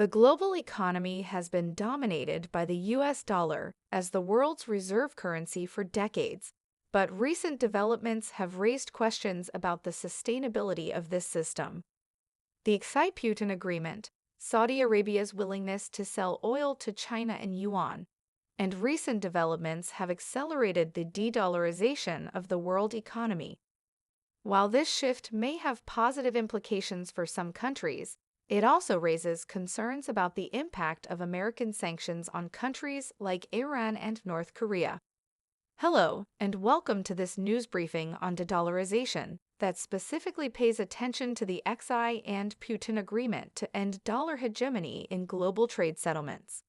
The global economy has been dominated by the US dollar as the world's reserve currency for decades, but recent developments have raised questions about the sustainability of this system. The Xi-Putin agreement, Saudi Arabia's willingness to sell oil to China in yuan, and recent developments have accelerated the de-dollarization of the world economy. While this shift may have positive implications for some countries, it also raises concerns about the impact of American sanctions on countries like Iran and North Korea. Hello, and welcome to this news briefing on de-dollarization that specifically pays attention to the Xi and Putin agreement to end dollar hegemony in global trade settlements.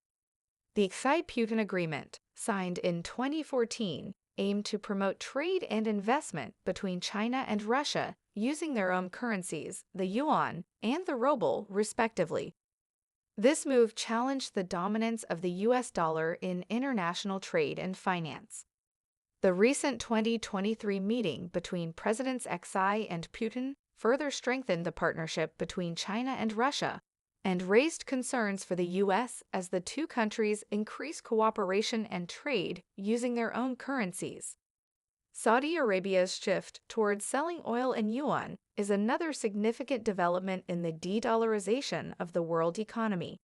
The Xi-Putin agreement, signed in 2014, aimed to promote trade and investment between China and Russia using their own currencies, the yuan and the ruble, respectively. This move challenged the dominance of the US dollar in international trade and finance. The recent 2023 meeting between Presidents Xi and Putin further strengthened the partnership between China and Russia and raised concerns for the US as the two countries increase cooperation and trade using their own currencies. Saudi Arabia's shift towards selling oil in yuan is another significant development in the de-dollarization of the world economy.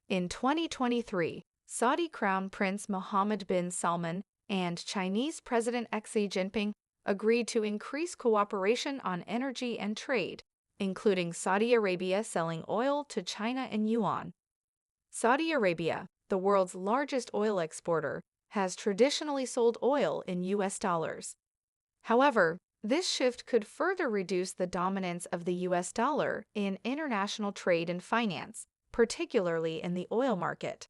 In 2023, Saudi Crown Prince Mohammed bin Salman and Chinese President Xi Jinping agreed to increase cooperation on energy and trade, including Saudi Arabia selling oil to China in yuan. Saudi Arabia, the world's largest oil exporter, has traditionally sold oil in US dollars. However, this shift could further reduce the dominance of the US dollar in international trade and finance, particularly in the oil market.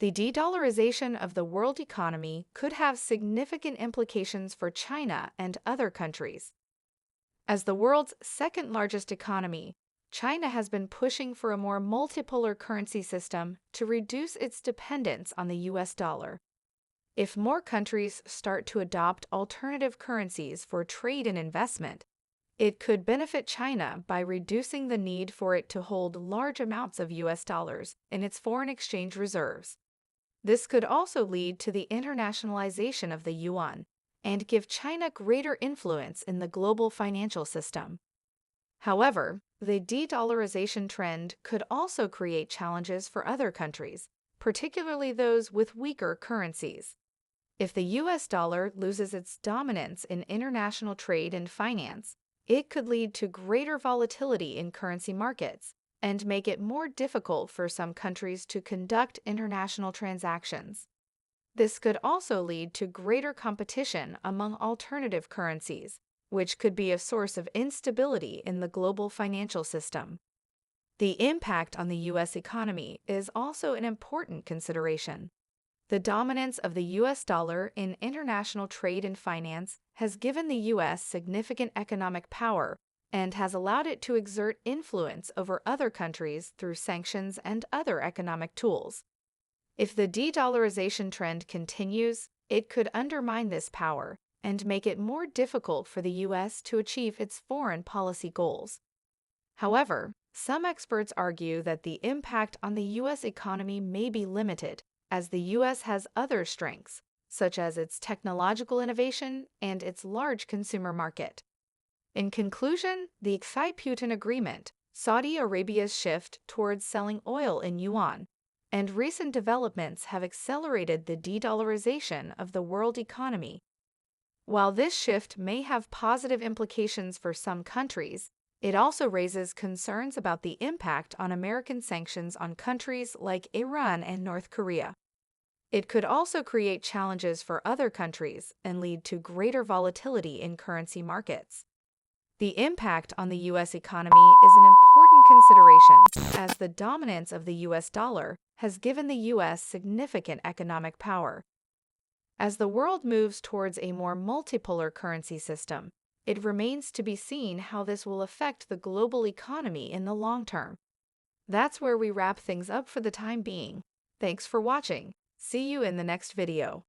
The de-dollarization of the world economy could have significant implications for China and other countries. As the world's second-largest economy, China has been pushing for a more multipolar currency system to reduce its dependence on the US dollar. If more countries start to adopt alternative currencies for trade and investment, it could benefit China by reducing the need for it to hold large amounts of US dollars in its foreign exchange reserves. This could also lead to the internationalization of the yuan and give China greater influence in the global financial system. However, the de-dollarization trend could also create challenges for other countries, particularly those with weaker currencies. If the US dollar loses its dominance in international trade and finance, it could lead to greater volatility in currency markets and make it more difficult for some countries to conduct international transactions. This could also lead to greater competition among alternative currencies, which could be a source of instability in the global financial system. The impact on the US economy is also an important consideration. The dominance of the US dollar in international trade and finance has given the US significant economic power and has allowed it to exert influence over other countries through sanctions and other economic tools. If the de-dollarization trend continues, it could undermine this power and make it more difficult for the US to achieve its foreign policy goals. However, some experts argue that the impact on the US economy may be limited, as the US has other strengths, such as its technological innovation and its large consumer market. In conclusion, the Xi-Putin agreement, Saudi Arabia's shift towards selling oil in yuan, and recent developments have accelerated the de-dollarization of the world economy. While this shift may have positive implications for some countries, it also raises concerns about the impact on American sanctions on countries like Iran and North Korea. It could also create challenges for other countries and lead to greater volatility in currency markets. The impact on the US economy is an important consideration, as the dominance of the US dollar has given the US significant economic power. As the world moves towards a more multipolar currency system, it remains to be seen how this will affect the global economy in the long term. That's where we wrap things up for the time being. Thanks for watching. See you in the next video.